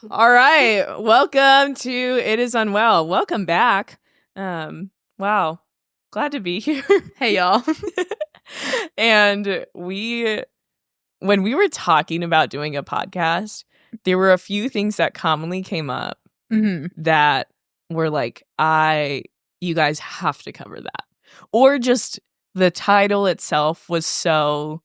All right. Welcome to It Is Unwell. Welcome back. Wow. Glad to be here. Hey, y'all. And when we were talking about doing a podcast, there were a few things that commonly came up that were like, you guys have to cover that. Or just the title itself was so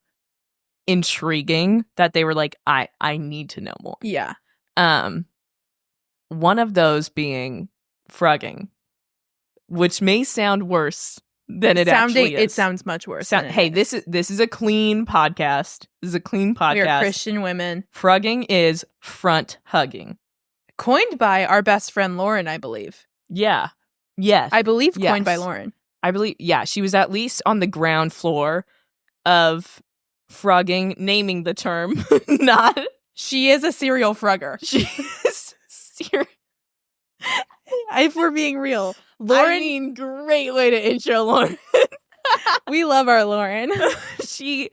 intriguing that they were like, I need to know more. Yeah. One of those being Frugging, which may sound worse than it actually is. It sounds much worse. Hey, this is a clean podcast. This is a clean podcast. We are Christian women. Frugging is front hugging. Coined by our best friend Lauren, I believe. Yeah. Yes. I believe coined by Lauren. I believe, yeah. She was at least on the ground floor of Frugging, naming the term. Not. She is a serial frugger. She is serial. If we're being real. Lauren, great way to intro Lauren. We love our Lauren. She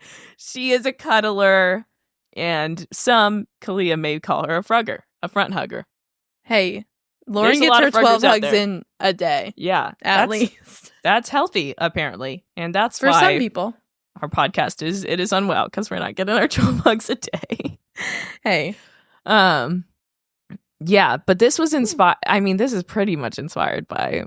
is a cuddler, and some Kaleah may call her a frugger, a front hugger. Hey, Lauren gets her 12 hugs in a day. Yeah, at least. That's healthy, apparently, and that's for why some people. Our podcast is It Is Unwell, because we're not getting our 12 hugs a day. Hey, yeah, but this was inspired. I mean, this is pretty much inspired by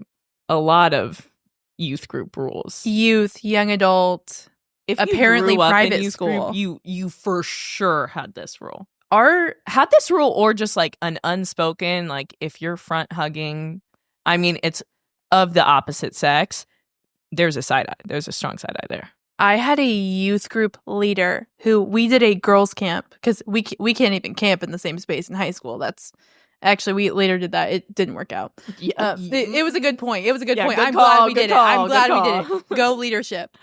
a lot of youth group rules. Youth, young adult, if apparently private school. Group, you for sure had this rule. Had this rule, or just like an unspoken, like if you're front hugging, I mean, it's of the opposite sex. There's a side eye. There's a strong side eye there. I had a youth group leader who we did a girls' camp because we can't even camp in the same space in high school. Actually, we later did that. It didn't work out. It was a good point. I'm glad we did it. Go leadership.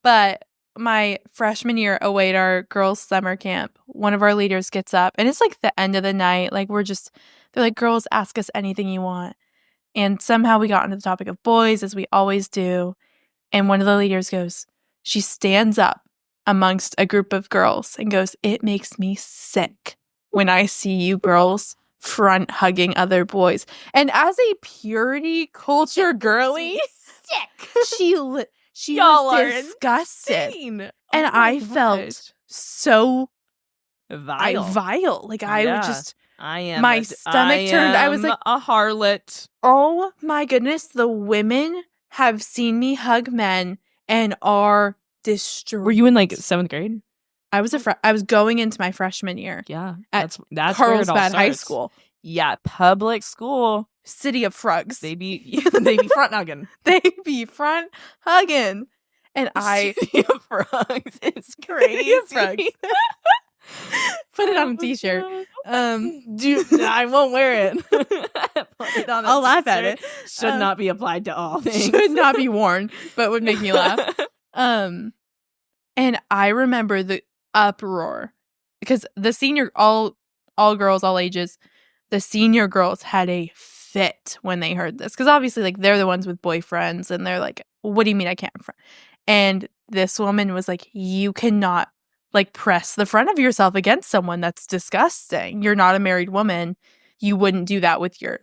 But my freshman year away at our girls' summer camp, one of our leaders gets up, and it's like the end of the night. Like they're like, girls, ask us anything you want. And somehow we got into the topic of boys, as we always do. And one of the leaders goes, she stands up amongst a group of girls and goes, it makes me sick when I see you girls front hugging other boys. And as a purity culture girly, she was disgusted. And I felt so vile. Like my stomach turned. I was like a harlot. Oh my goodness, the women have seen me hug men and are distraught. Were you in like 7th grade? I was going into my freshman year. Yeah, that's Carlsbad High School. Yeah, public school, city of Frugs. They be front hugging. They be front hugging, and city of Frugs. It's crazy. Frugs. Put it on a t-shirt. Dude, I won't wear it. Put it on I'll laugh at it. Should not be applied to all things. Should not be worn, but would make me laugh. And I remember the uproar because the senior, all girls, all ages, the senior girls had a fit when they heard this because obviously, like, they're the ones with boyfriends, and they're like, "What do you mean I can't?" And this woman was like, "You cannot like press the front of yourself against someone. That's disgusting. You're not a married woman. You wouldn't do that with your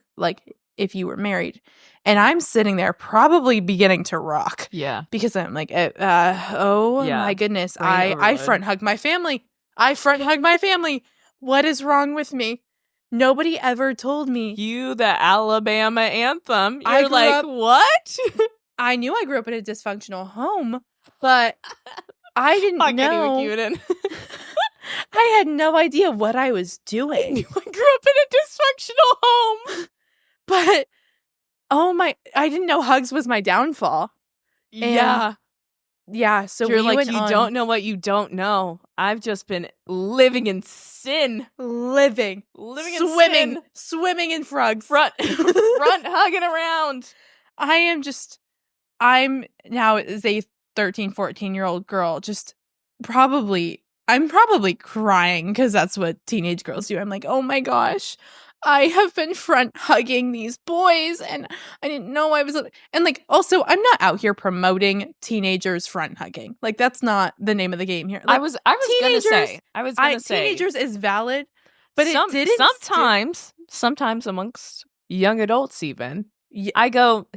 if you were married." And I'm sitting there probably beginning to rock. Yeah. Because I'm like, my goodness. I front hug my family. What is wrong with me? Nobody ever told me. You, the Alabama anthem. You're like, what? I knew I grew up in a dysfunctional home, but I didn't know. I had no idea what I was doing. I grew up in a dysfunctional home. But I didn't know hugs was my downfall. Yeah. Yeah, so you're like, you don't know what you don't know. I've just been living in sin. Swimming in Frugs. Front hugging around. I'm now as a 13, 14-year-old girl, I'm probably crying because that's what teenage girls do. I'm like, oh my gosh, I have been front hugging these boys and I didn't know I was. And like, also, I'm not out here promoting teenagers front hugging. Like, that's not the name of the game here. Like, I was gonna say teenagers is valid, but it didn't. sometimes amongst young adults even, I go,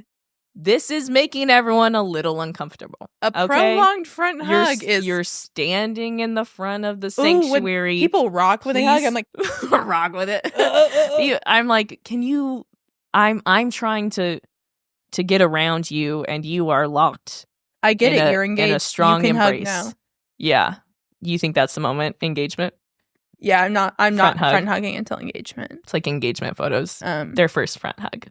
this is making everyone a little uncomfortable. A prolonged front hug you're standing in the front of the sanctuary. When people rock when they hug. I'm like, rock with it. I'm like, can you? I'm trying to get around you, and you are locked. I get it. You're engaged. In a strong you can embrace. Hug now. Yeah, you think that's the moment? Engagement. Yeah, I'm not front hugging until engagement. It's like engagement photos. Their first front hug.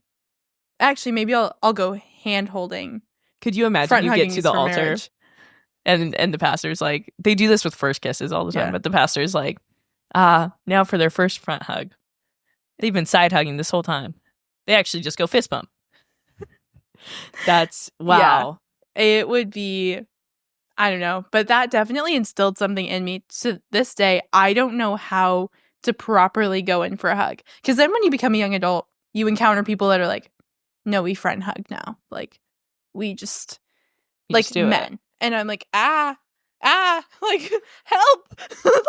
Actually, maybe I'll go hand holding. Could you imagine you get to the altar and the pastor's like, they do this with first kisses all the time, but the pastor's like, now for their first front hug. They've been side hugging this whole time. They actually just go fist bump. That's wow. Yeah, it would be, I don't know, but that definitely instilled something in me. To this day, I don't know how to properly go in for a hug. Because then when you become a young adult, you encounter people that are like, no, we friend hug now. Like, we just, like, men. It. And I'm like, like, help.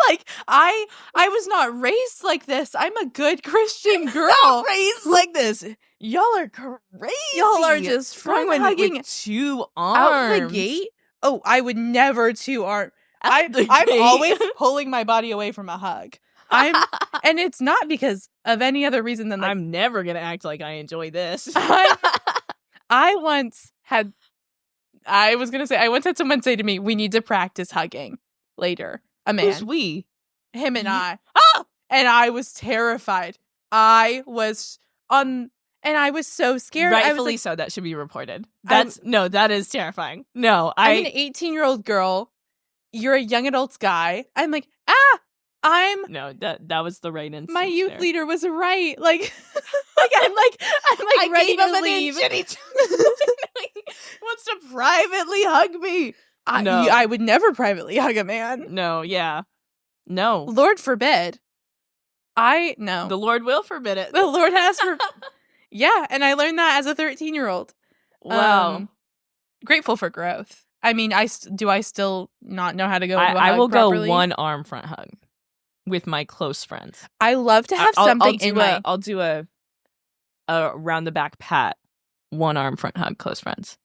Like, I was not raised like this. I'm a good Christian girl. Not raised like this. Y'all are crazy. Y'all are just friend hugging with 2 arms. Out the gate? Oh, I would never 2 arm. I'm always pulling my body away from a hug. And it's not because of any other reason than like, I'm never gonna act like I enjoy this. I once had someone say to me, we need to practice hugging later. A man. Who's we? Him and I. And I was terrified. I was so scared. Rightfully so. That should be reported. That is terrifying. No, I'm an 18-year-old girl. You're a young adult's guy. I'm like, no, that was the right instinct. My youth leader was right. Like, I'm ready to leave. Jenny wants to privately hug me. I would never privately hug a man. No, yeah, no. Lord forbid. No. The Lord will forbid it. The Lord has Yeah, and I learned that as a 13-year-old. Wow. Grateful for growth. I mean, I still not know how to go. I will properly? Go 1 arm front hug with my close friends. I love to have something I'll do a round the back pat, 1 arm front hug, close friends.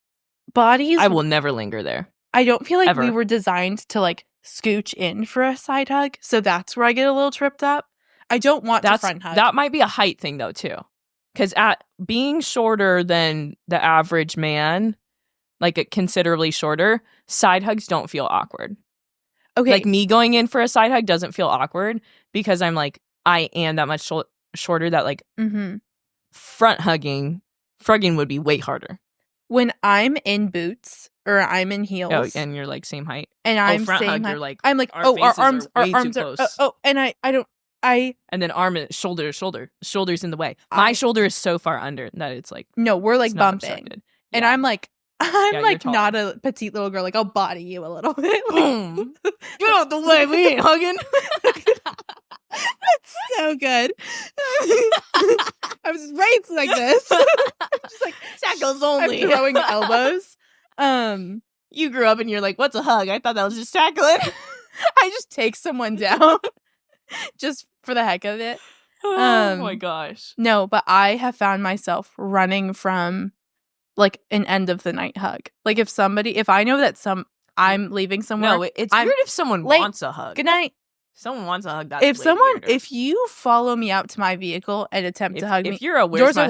Bodies. I will never linger there. I don't feel like ever. We were designed to like scooch in for a side hug, so that's where I get a little tripped up. I don't want to front hug. That might be a height thing though too, because at being shorter than the average man, like considerably shorter, side hugs don't feel awkward. Okay. Like me going in for a side hug doesn't feel awkward because I'm like, I am that much shorter that like front hugging, frugging would be way harder. When I'm in boots or I'm in heels. And you're like same height. And I'm front same hug, height. You're like, I'm like, our arms are close. And and then shoulders in the way. My shoulder is so far under that it's like, no, we're like bumping. Yeah. And I'm like not a petite little girl. Like, I'll body you a little bit. Like, get out the way. We ain't hugging. That's so good. I was raised like this. Just like tackles only. I'm throwing elbows. You grew up and you're like, what's a hug? I thought that was just tackling. I just take someone down just for the heck of it. Oh my gosh. No, but I have found myself running from like an end of the night hug. Like if I know that I'm leaving somewhere. No, it's weird if someone wants a hug. Good night. Someone wants a hug. That's if you follow me out to my vehicle and attempt to hug me, if you're a where's my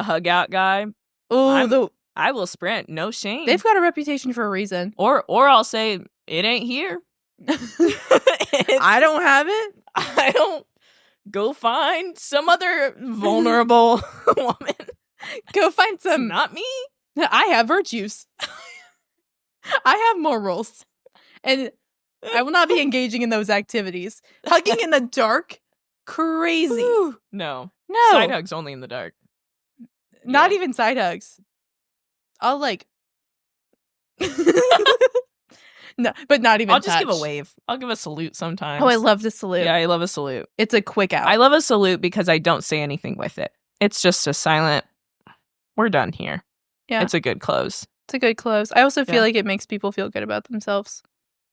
hug out guy, I will sprint. No shame. They've got a reputation for a reason. Or I'll say it ain't here. I don't have it. I don't. Go find some other vulnerable woman. Go find some. It's not me. I have virtues. I have morals. And I will not be engaging in those activities. Hugging in the dark? Crazy. Ooh, no. Side hugs only in the dark. Not even side hugs. I'll like... No, but not even I'll just give a wave. I'll give a salute sometimes. Oh, I love to salute. Yeah, I love a salute. It's a quick out. I love a salute because I don't say anything with it. It's just a silent, we're done here. Yeah. It's a good close. It's a good close. I also feel like it makes people feel good about themselves.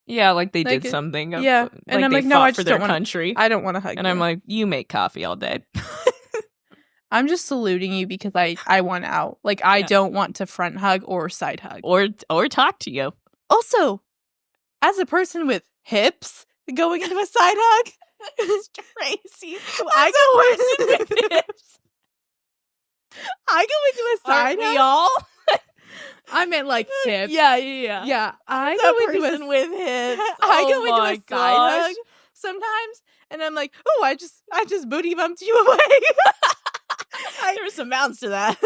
Yeah, like they did something. Yeah. And I'm like, no, I just don't want country. I don't want to hug and you. I'm like, you make coffee all day. I'm just saluting you because I want out. Like, I don't want to front hug or side hug. Or talk to you. Also, as a person with hips, going into a side hug is crazy. I go with hips. I go into a side hug. Y'all? I meant like hips. Yeah. Yeah, I go into person with hips. I go into a side hug sometimes, and I'm like, oh, I just booty bumped you away. There's some bounds to that.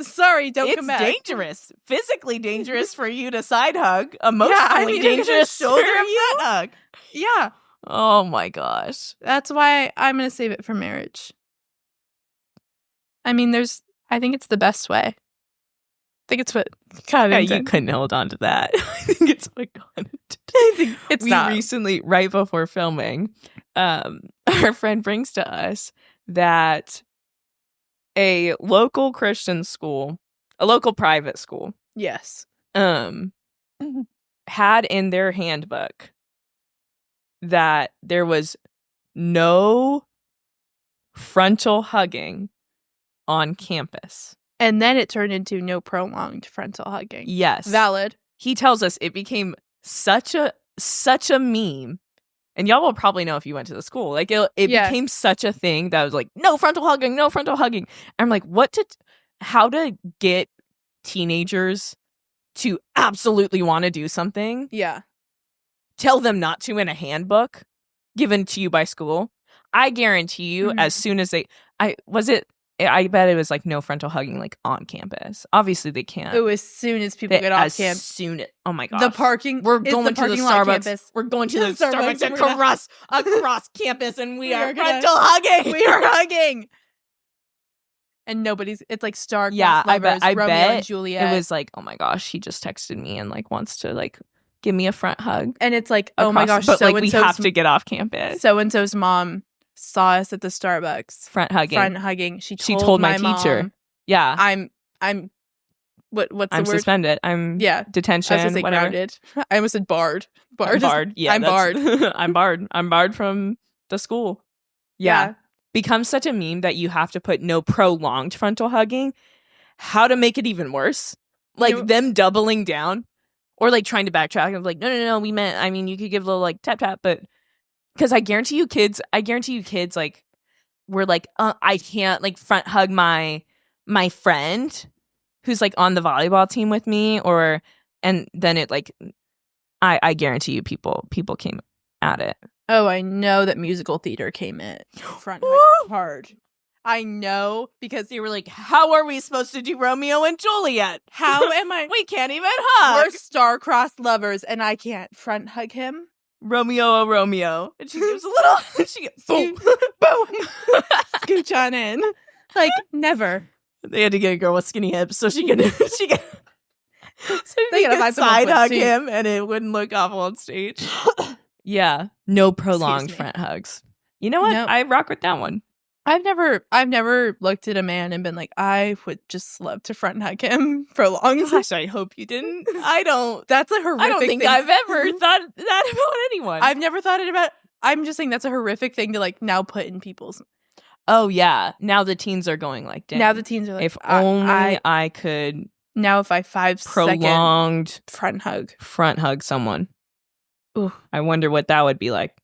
Sorry, don't come back. It's dangerous. Physically dangerous for you to side hug. Emotionally dangerous shoulder front hug. Yeah. Oh my gosh. That's why I'm going to save it for marriage. I mean, I think it's the best way. I think it's what God intended. You couldn't hold on to that. I think it's what God intended. I think it's not. Recently, right before filming, our friend brings to us that a local Christian school, a local private school, yes, had in their handbook that there was no frontal hugging on campus. And then it turned into no prolonged frontal hugging. Yes. Valid. He tells us it became such a meme. And y'all will probably know if you went to the school. Like, it became such a thing that was like, no frontal hugging, no frontal hugging. And I'm like, how to get teenagers to absolutely want to do something? Yeah. Tell them not to in a handbook given to you by school. I guarantee you, as soon as I bet it was like no frontal hugging like on campus. Obviously they can't. Oh, as soon as people get off campus. Oh my gosh. The parking. We're going to the Starbucks. Campus. We're going to the Starbucks across campus, and we are frontal hugging. We are hugging. And it's like star-crossed lovers, I Romeo bet and Juliet. It was like, oh my gosh, he just texted me and like wants to like give me a front hug. And it's like, oh my gosh, but like we have to get off campus. So-and-so's mom saw us at the Starbucks front hugging. She told my teacher mom, yeah, I'm what's the I'm word? Suspended. I'm detention. I was gonna say whatever. Grounded. I almost said barred. Barred. Yeah, I'm barred. I'm barred. I'm barred from the school. Yeah. Becomes such a meme that you have to put no prolonged frontal hugging. How to make it even worse? Like them doubling down, or like trying to backtrack and like, no, we meant. I mean, you could give a little like tap tap, but. Because I guarantee you kids like were like, I can't like front hug my friend who's like on the volleyball team with me, and then it like I guarantee you people came at it. Oh, I know that musical theater came in front hug hard. I know, because you were like, how are we supposed to do Romeo and Juliet? How am I? We can't even hug. We're star-crossed lovers, and I can't front hug him. Romeo. And she gives a little, boom, boom, scooch on in. Like, never. They had to get a girl with skinny hips so she could side hug him and it wouldn't look awful on stage. Yeah. No prolonged front hugs. You know what? Nope. I rock with that one. I've never looked at a man and been like, I would just love to front hug him for long. Gosh, I hope you didn't. That's a horrific thing. I don't think I've ever thought that about anyone. I've never thought it about. I'm just saying that's a horrific thing to like now put in people's. Oh yeah, now the teens are going like, dang. Now the teens are like, if only I could. Now if I 5 prolonged front hug someone. Ooh. I wonder what that would be like.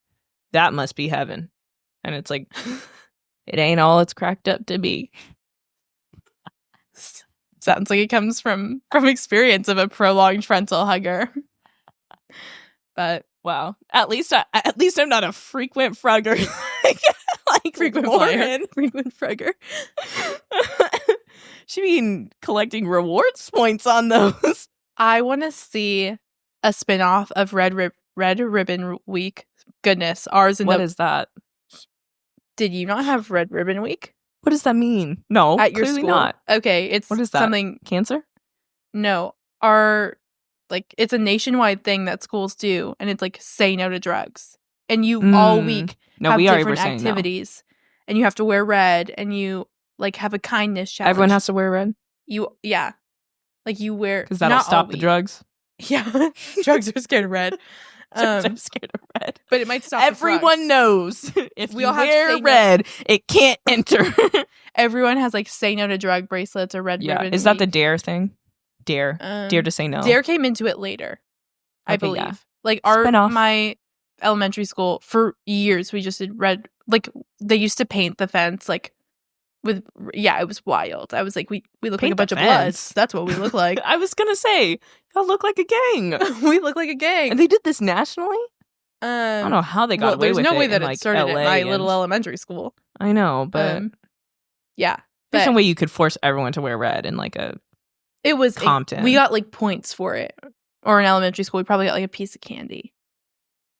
That must be heaven. And it's like. It ain't all it's cracked up to be. Sounds like it comes from experience of a prolonged frontal hugger. But wow, at least I'm not a frequent frugger. like frequent Lauren. Frequent frugger. She been collecting rewards points on those. I want to see a spinoff of Red Ribbon Week. Goodness, ours in what is that? Did you not have Red Ribbon Week? What does that mean? No, at your school. Not. Okay, it's what is that? Something cancer? No, it's a nationwide thing that schools do, and it's like say no to drugs, and you all week have different activities, and you have to wear red, and you like have a kindness challenge. Everyone has to wear red. You wear because that'll stop the drugs. Yeah, drugs are scared of red. I'm scared of red. But it might stop. Everyone knows if we you all have wear to red, it can't enter. Everyone has like say no to drug bracelets or red ribbon. Is that the dare thing? Dare to say no. Dare came into it later, I believe. Yeah. Like my elementary school for years, we just did red. Like they used to paint the fence like with it was wild. I was like, we look like a bunch of bloods. That's what we look like. I was gonna say, y'all look like a gang. We look like a gang. And they did this nationally? I don't know how they got away with it. There's no way that it started LA at my little elementary school. I know, but there's no way you could force everyone to wear red in like a Compton. We got like points for it. Or in elementary school, we probably got like a piece of candy.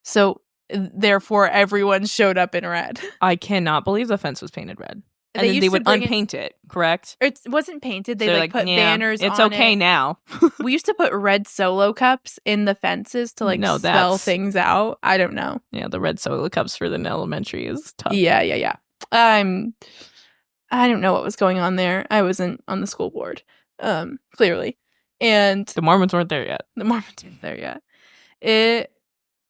So therefore, everyone showed up in red. I cannot believe the fence was painted red. And then they would unpaint it, correct? It wasn't painted. They put banners on it. It's okay now. We used to put red Solo cups in the fences to spell things out. I don't know. Yeah, the red Solo cups for the elementary is tough. Yeah. I don't know what was going on there. I wasn't on the school board, clearly. And the Mormons weren't there yet. It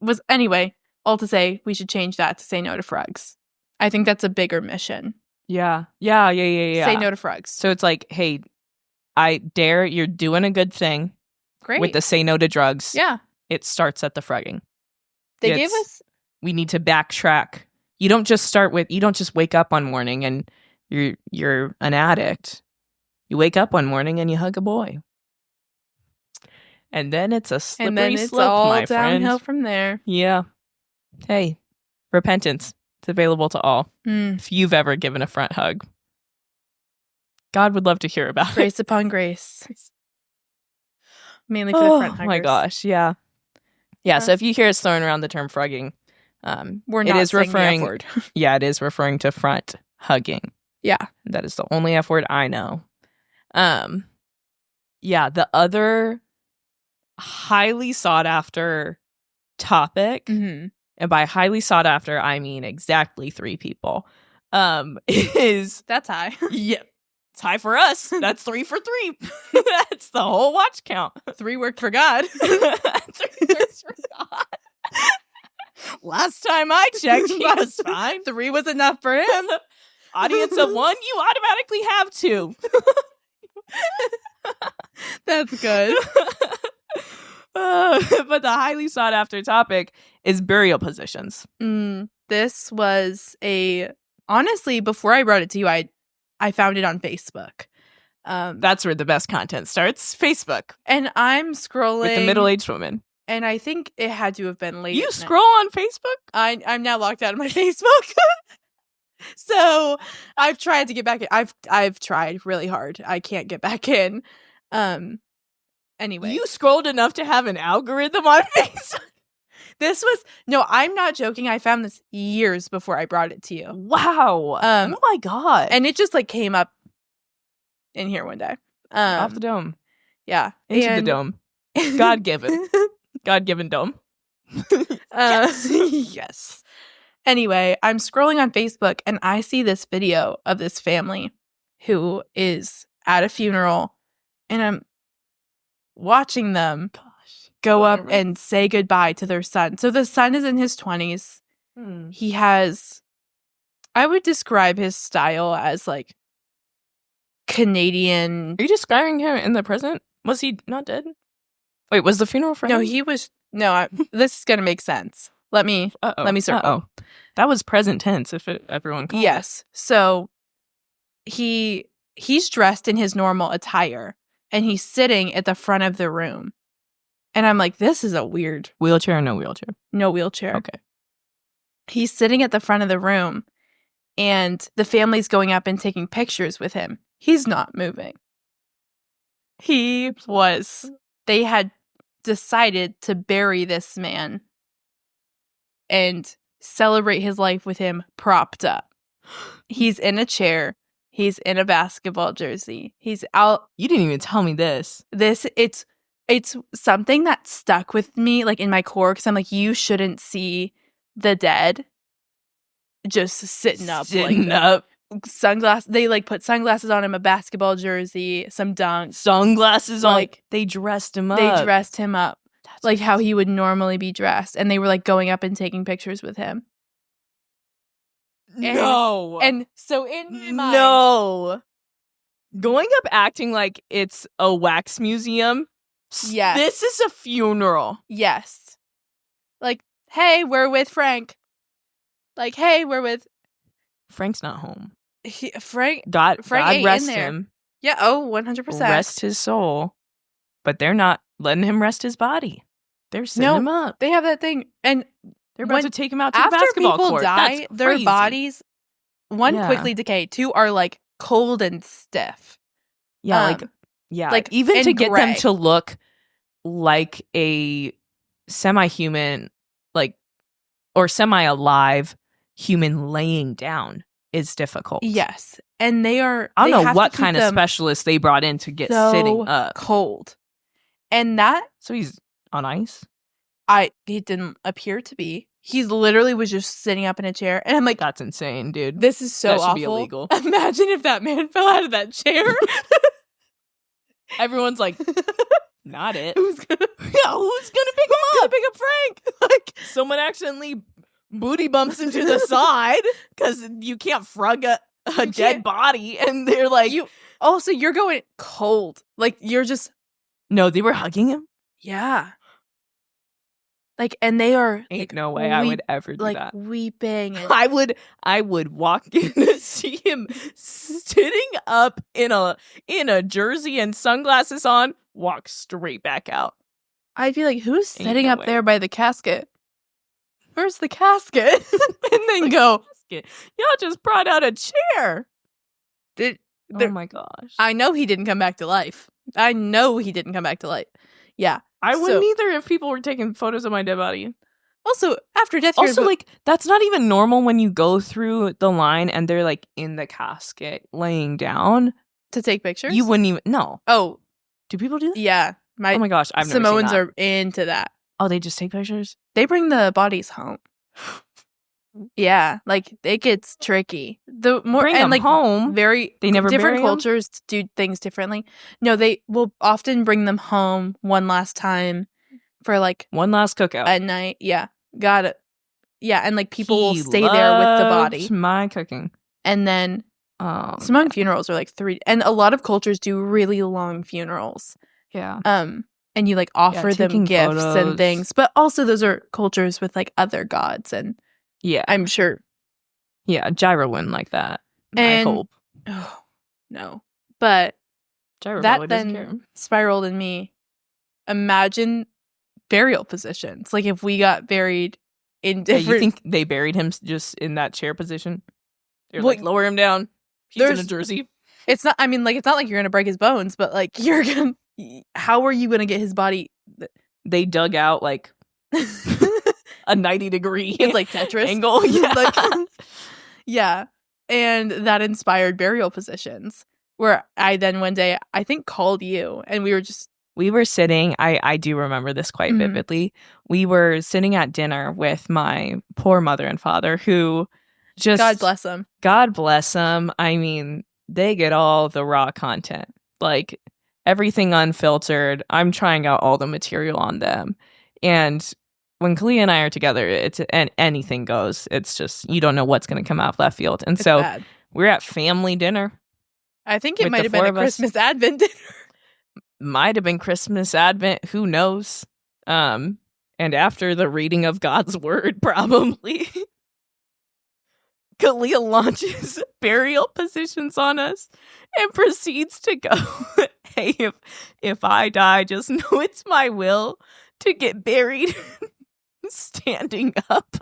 was, anyway, all to say, we should change that to say no to Frugs. I think that's a bigger mission. Yeah. Say no to Frugs. So it's like, hey, I dare, you're doing a good thing. Great. With the say no to drugs. Yeah. It starts at the Frugging. They gave us. We need to backtrack. You don't just wake up one morning and you're an addict. You wake up one morning and you hug a boy. And then it's a slippery slope, my friend. Downhill from there. Yeah. Hey, repentance. It's available to all. If you've ever given a front hug. God would love to hear about grace upon grace. Mainly for the front huggers. Oh my gosh, yeah. Yeah, so if you hear us throwing around the term frugging, we're not saying the F word. Yeah, it is referring to front hugging. Yeah. That is the only F word I know. Yeah, the other highly sought after topic, and by highly sought after, I mean exactly 3 people, is... That's high. Yeah. It's high for us. That's 3 for 3. That's the whole watch count. 3 worked for God. 3 works for God. Last time I checked, he was fine. 3 was enough for him. Audience of 1, you automatically have 2. That's good. But the highly sought after topic is burial positions. This was honestly, before I wrote it to you, I found it on Facebook. That's where the best content starts. Facebook. And I'm scrolling with the middle-aged woman. And I think it had to have been late. You scroll on Facebook? I'm now locked out of my Facebook. So I've tried to get back in. I've tried really hard. I can't get back in. Anyway. You scrolled enough to have an algorithm on Facebook? No, I'm not joking. I found this years before I brought it to you. Wow. Oh my God. And it just came up in here one day. Off the dome. Yeah. Into the dome. God-given. God-given dome. Yes. Anyway, I'm scrolling on Facebook and I see this video of this family who is at a funeral, and I'm watching them go up and say goodbye to their son. So the son is in his 20s. He has, I would describe his style as Canadian. Are you describing him in the present? Was he not dead? Wait, was the funeral for him? No, he was. No, this is going to make sense. Let me circle. That was present tense if everyone called. Yes. So he's dressed in his normal attire and he's sitting at the front of the room. And I'm like, this is a weird... Wheelchair or no wheelchair? No wheelchair. Okay. He's sitting at the front of the room and the family's going up and taking pictures with him. He's not moving. They had decided to bury this man and celebrate his life with him propped up. He's in a chair. He's in a basketball jersey. He's out. You didn't even tell me this. It's something that stuck with me, in my core, because I'm like, you shouldn't see the dead just sitting up. Sunglasses. They put sunglasses on him, a basketball jersey, some dunks. Sunglasses on. They dressed him up. They dressed him up. like how he would normally be dressed, and they were like going up and taking pictures with him. No. And so in my mind, no. Going up acting like it's a wax museum. Yes. This is a funeral. Yes. Like, hey, we're with Frank. Like, hey, we're with Frank's not home. Frank. God ain't rest in there. him. Yeah. Oh, 100%. Rest his soul. But they're not letting him rest his body. They're setting him up. They have that thing, and they're about to take him out to the after basketball people court. die, That's their crazy. bodies quickly decay. 2 are like cold and stiff. Yeah, like even to get gray. them to look like a semi-human, like, or semi-alive human laying down is difficult. Yes, and they are. I don't know what kind of specialist they brought in to get sitting up. Cold, and that. So he's on ice. He didn't appear to be. He literally was just sitting up in a chair, and I'm like, that's insane, dude. This is so that should awful. Be illegal. Imagine if that man fell out of that chair. Everyone's like, not it. Who's gonna pick him up? Gonna pick up Frank? Like someone accidentally booty bumps into the side because you can't frug a dead body, and they're like, so you're going cold. Like you're just. No, they were hugging him. Yeah. Like, and they are. Ain't no way I would ever do that. Weeping. And I would walk in to see him sitting up in a jersey and sunglasses on, walk straight back out. I'd be like, who's sitting up there by the casket? Where's the casket? And then go, y'all just brought out a chair. Oh my gosh. I know he didn't come back to life. Yeah. I wouldn't either if people were taking photos of my dead body. Also, after death, also, like, that's not even normal when you go through the line and they're, like, in the casket laying down. To take pictures? You wouldn't even... No. Oh. Do people do that? Yeah. Oh my gosh, I've never seen Samoans that. are into that. Oh, they just take pictures? They bring the bodies home. Yeah, like, it gets tricky. The more bring them home. They never different bury cultures do things differently. No, they will often bring them home one last time for like one last cookout at night. Yeah, got it. Yeah, and like people will stay there with the body. My cooking, and then Samoan funerals are like 3, and a lot of cultures do really long funerals. Yeah. And you like offer them gifts photos. And things, but also those are cultures with like other gods and. Yeah, I'm sure. Yeah, Gyro wouldn't like that. And, I hope. Oh, no. But Gyro that then spiraled in me. Imagine burial positions. Like if we got buried in different... Yeah, you think they buried him just in that chair position? They're like, lower him down. He's in a jersey. It's not, I mean, like, it's not like you're going to break his bones, but like, you're going to... How are you going to get his body... They dug out, like... a 90-degree it's like Tetris angle. Yeah. Like, yeah. And that inspired burial positions where I then one day I think called you and we were sitting, I do remember this quite vividly. We were sitting at dinner with my poor mother and father who just God bless them. I mean, they get all the raw content. Like everything unfiltered. I'm trying out all the material on them. And when Kaleah and I are together, and anything goes. It's just, you don't know what's going to come out of left field. And so we're at family dinner. I think it might have been a Christmas Advent dinner. Might have been Christmas Advent. Who knows? And after the reading of God's word, probably. Kaleah launches burial positions on us and proceeds to go, hey, if I die, just know it's my will to get buried standing up.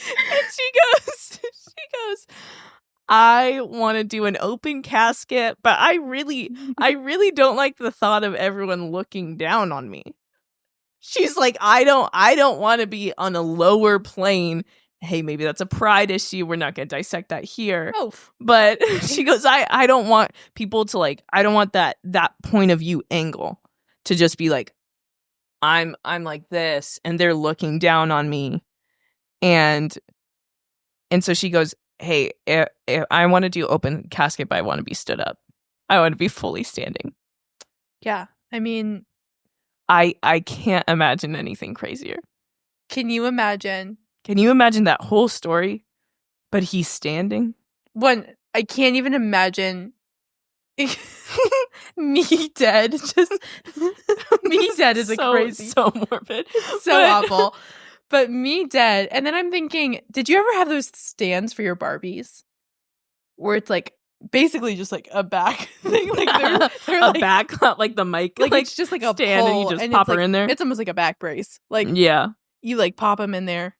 And she goes, I want to do an open casket, but I really don't like the thought of everyone looking down on me. She's like, I don't want to be on a lower plane. Hey, maybe that's a pride issue. We're not going to dissect that here. Oh. But she goes, I don't want people to like, I don't want that point of view angle to just be like, I'm like this and they're looking down on me. And so she goes, hey, if I want to do open casket, but I want to be stood up. I want to be fully standing. Yeah. I mean, I can't imagine anything crazier. Can you imagine? Can you imagine that whole story? But he's standing? I can't even imagine me dead. Just me dead is crazy. So morbid. So awful. But me dead. And then I'm thinking, did you ever have those stands for your Barbies? Where it's like basically just like a back thing. Like they're a like, back, like the mic. Like it's just like a stand pole, and you just pop her in there. It's almost like a back brace. Like yeah. You like pop them in there.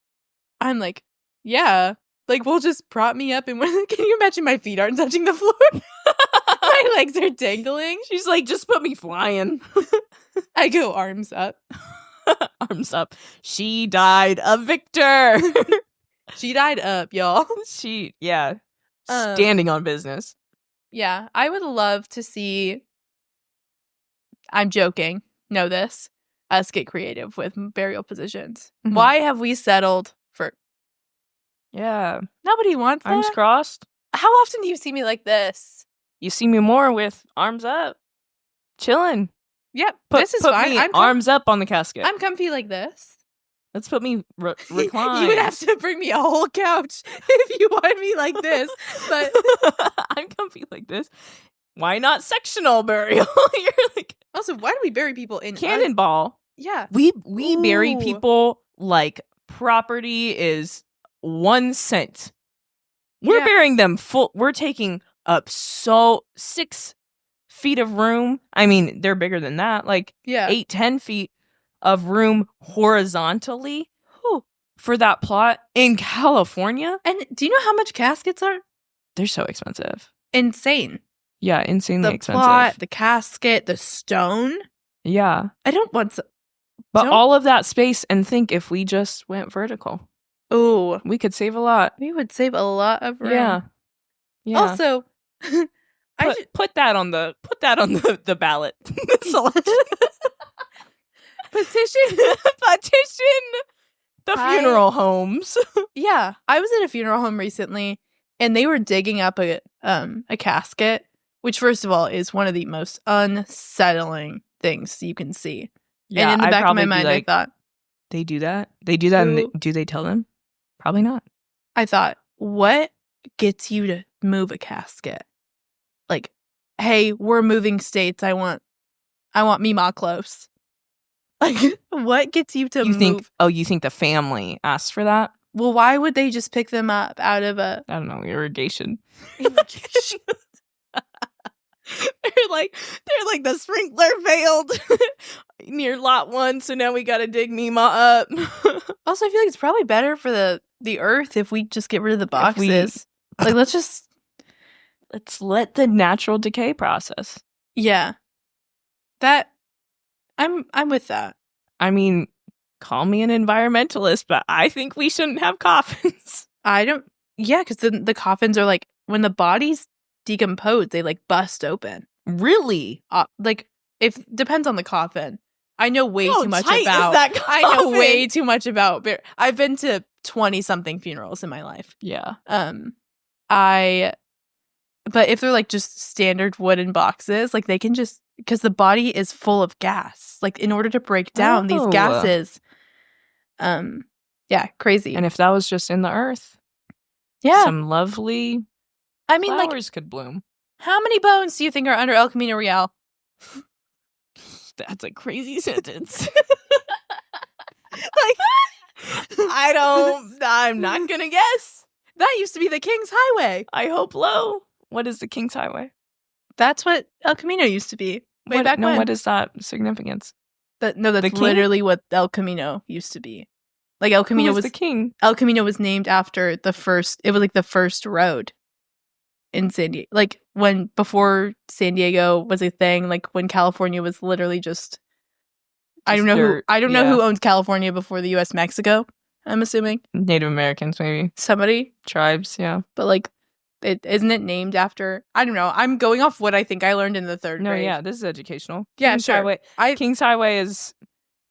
I'm like, yeah. Like we'll just prop me up and can you imagine my feet aren't touching the floor? My legs are dangling. She's like, just put me flying. I go arms up. Arms up. She died a victor. She died up, y'all. Standing on business. Yeah, I would love to see. I'm joking. Know this. Us get creative with burial positions. Mm-hmm. Why have we settled for? Yeah. Nobody wants that. Arms crossed. How often do you see me like this? You see me more with arms up. Chilling. Yep. This is fine. I'm arms up on the casket. I'm comfy like this. Let's put me recline. You would have to bring me a whole couch if you wanted me like this. But I'm comfy like this. Why not sectional burial? You're like. Also, why do we bury people in cannonball? Yeah. We bury people like property is 1 cent. We're burying them full. We're taking up 6 feet of room. I mean, they're bigger than that. Like 8-10 feet of room horizontally for that plot in California. And do you know how much caskets are? They're so expensive. Insane. Yeah, insanely expensive. The plot, the casket, the stone. Yeah. I don't want to. But all of that space, and think if we just went vertical. Oh. We could save a lot. We would save a lot of room. Yeah. Also, put that on the ballot. Petition the funeral homes. Yeah. I was at a funeral home recently and they were digging up a casket, which first of all is one of the most unsettling things you can see. Yeah, and in the back of my mind, I thought, they do that? They do that, and do they tell them? Probably not. I thought, what gets you to move a casket? Like, hey, we're moving states. I want Mima close. Like, what gets you to move? You think the family asked for that? Well, why would they just pick them up out of I don't know, irrigation. They're like the sprinkler failed near lot 1, so now we gotta dig Mima up. Also, I feel like it's probably better for the earth if we just get rid of the boxes. Let's let the natural decay process. Yeah. That I'm with that. I mean, call me an environmentalist, but I think we shouldn't have coffins. Yeah, because the coffins are like, when the bodies decompose, they like bust open. Really? If depends on the coffin. I know way too much tight about is that coffin? I know way too much about I've been to 20 something funerals in my life. Yeah. But if they're like just standard wooden boxes, like they can just, because the body is full of gas. Like in order to break down these gases. Yeah, crazy. And if that was just in the earth, some lovely flowers could bloom. How many bones do you think are under El Camino Real? That's a crazy sentence. I'm not gonna guess. That used to be the King's Highway. I hope low. What is the King's Highway? That's what El Camino used to be. Back when. What is that significance? That's literally what El Camino used to be. Like El Camino was the king. El Camino was named after the first road in San Diego. Like before San Diego was a thing, like when California was literally just I don't know who owned California before the US Mexico, I'm assuming. Native Americans, maybe. Somebody. Tribes, yeah. But like isn't it named after? I don't know. I'm going off what I think I learned in the 3rd grade. No, yeah, this is educational. Yeah, King's sure. Highway. King's Highway is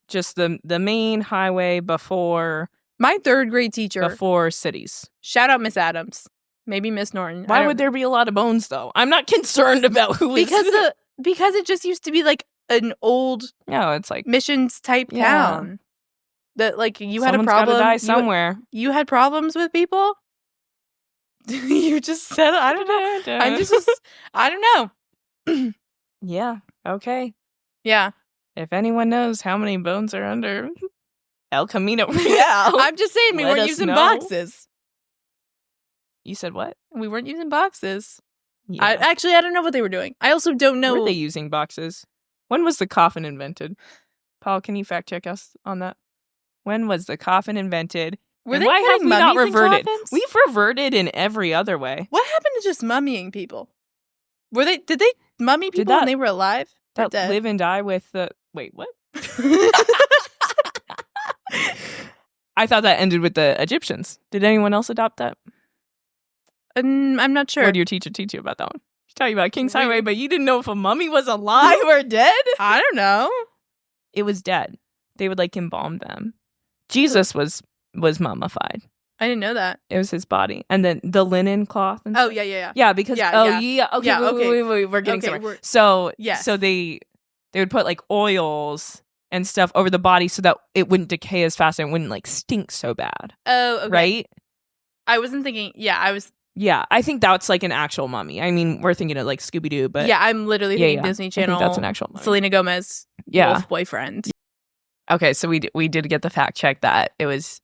just the main highway before my 3rd grade teacher. Before cities. Shout out Miss Adams. Maybe Miss Norton. Why would there be a lot of bones though? I'm not concerned about who because it just used to be like an old it's like missions type town. That like you had a problem. Someone's gotta die somewhere. You had problems with people? You just said I don't know. I'm just I don't know. Yeah. Okay. Yeah. If anyone knows how many bones are under El Camino, yeah. I'm just saying we weren't using boxes. You said what? We weren't using boxes. Yeah. I don't know what they were doing. I also don't know. Were they using boxes? When was the coffin invented? Paul, can you fact check us on that? When was the coffin invented? Why have we not reverted? We've reverted in every other way. What happened to just mummying people? Did they mummy people when they were alive? That live and die with the... Wait, what? I thought that ended with the Egyptians. Did anyone else adopt that? I'm not sure. What did your teacher teach you about that one? She taught you about King's Highway, but you didn't know if a mummy was alive or dead? I don't know. It was dead. They would like embalm them. Jesus was mummified. I didn't know that. It was his body. And then the linen cloth. And stuff. Yeah. Yeah, because... Okay, wait, we're getting somewhere. So they would put like oils and stuff over the body so that it wouldn't decay as fast and it wouldn't like stink so bad. Oh, okay. Right? I wasn't thinking... Yeah, I think that's like an actual mummy. I mean, we're thinking of like Scooby-Doo, but... Yeah, I'm literally thinking Disney Channel. I think that's an actual mummy. Selena Gomez, wolf boyfriend. Okay, so we did get the fact check that it was...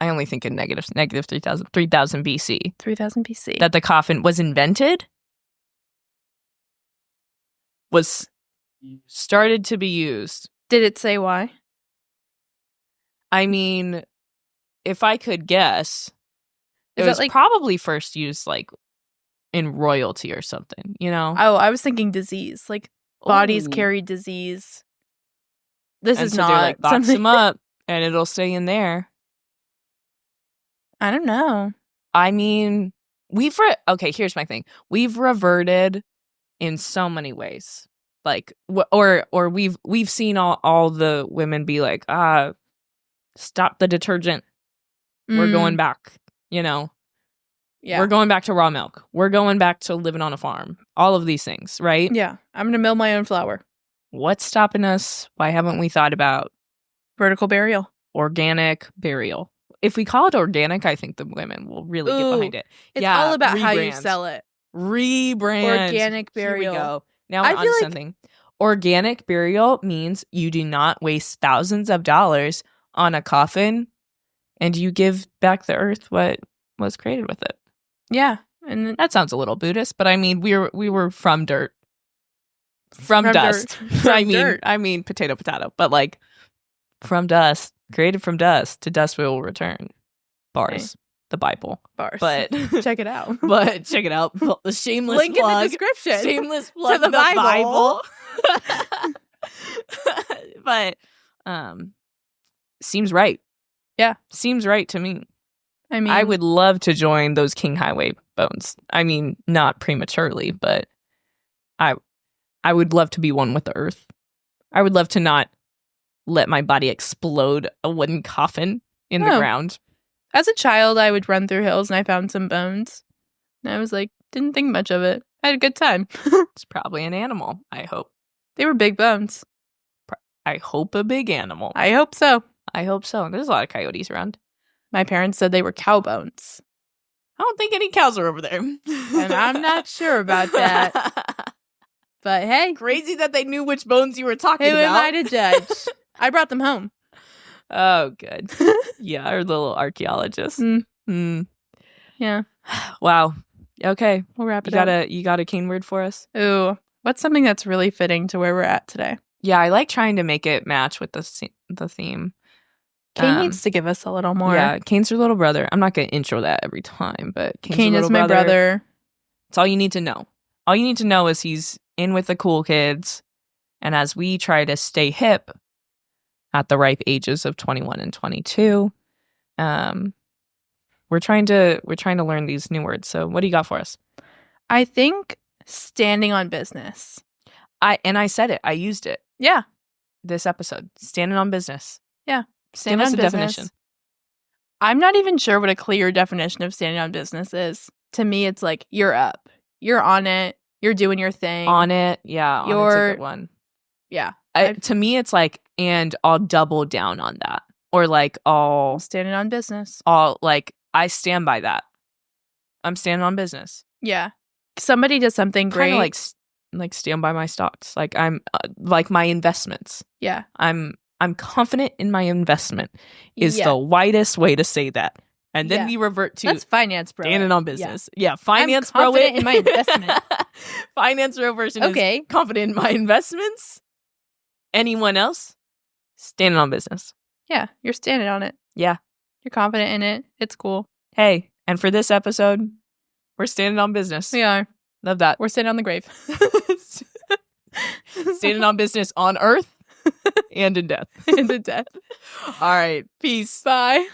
I only think in negative 3000 BC. 3000 BC. That the coffin was invented? Was started to be used. Did it say why? I mean, if I could guess, it was probably first used like in royalty or something, you know? Oh, I was thinking disease. Like bodies carry disease. This is not like, box them up and it'll stay in there. I don't know. I mean, okay, here's my thing. We've reverted in so many ways. Like, or we've seen all the women be like, stop the detergent. We're going back, you know? Yeah. We're going back to raw milk. We're going back to living on a farm. All of these things, right? Yeah. I'm going to mill my own flour. What's stopping us? Why haven't we thought about vertical burial? Organic burial. If we call it organic, I think the women will really get behind it. It's all about how you sell it. Rebrand. Organic burial. Here we go. Now we're on to something. Organic burial means you do not waste thousands of dollars on a coffin and you give back the earth what was created with it. Yeah. And that sounds a little Buddhist, but I mean, we were from dirt. From dust. I mean, potato, but like from dust, created from dust, to dust we will return. Bars. Okay. The Bible. Bars. But check it out. The shameless link plug. In the description. Shameless plug to the Bible. But seems right. Yeah. Seems right to me. I mean, I would love to join those King Highway bones. I mean, not prematurely, but I would love to be one with the earth. I would love to not let my body explode a wooden coffin in the ground. As a child, I would run through hills and I found some bones. And I was like, didn't think much of it. I had a good time. It's probably an animal, I hope. They were big bones. I hope a big animal. I hope so. There's a lot of coyotes around. My parents said they were cow bones. I don't think any cows are over there. And I'm not sure about that. But hey. Crazy that they knew which bones you were talking about. Who am I to judge? I brought them home. Oh, good. Yeah, our little archaeologist. Yeah. Wow. Okay. We'll wrap it up. You got a cane word for us? Ooh. What's something that's really fitting to where we're at today? Yeah, I like trying to make it match with the theme. Kane needs to give us a little more. Yeah, Kane's your little brother. I'm not going to intro that every time, but Kane is my brother. It's all you need to know. All you need to know is he's in with the cool kids. And as we try to stay hip at the ripe ages of 21 and 22, we're trying to learn these new words. So what do you got for us? I think standing on business. I said it. I used it. Yeah. This episode. Standing on business. Yeah. Give us a definition. I'm not even sure what a clear definition of standing on business is. To me, it's like you're up. You're on it. You're doing your thing. On it. Yeah. On it's a good one. Yeah. To me, it's like, and I'll double down on that. Or like, I'll standing on business. I stand by that. I'm standing on business. Yeah. Somebody does something great. Kind of like stand by my stocks. Like I'm like my investments. Yeah. I'm confident in my investment is the widest way to say that. And then we revert to that's finance bro. Standing on business. Yeah, finance bro. I'm confident in my investment. Finance bro version is confident in my investments. Anyone else? Standing on business. Yeah, you're standing on it. Yeah. You're confident in it. It's cool. Hey, and for this episode, we're standing on business. We are. Love that. We're standing on the grave. Standing on business on earth and in death. And in death. All right. Peace. Bye.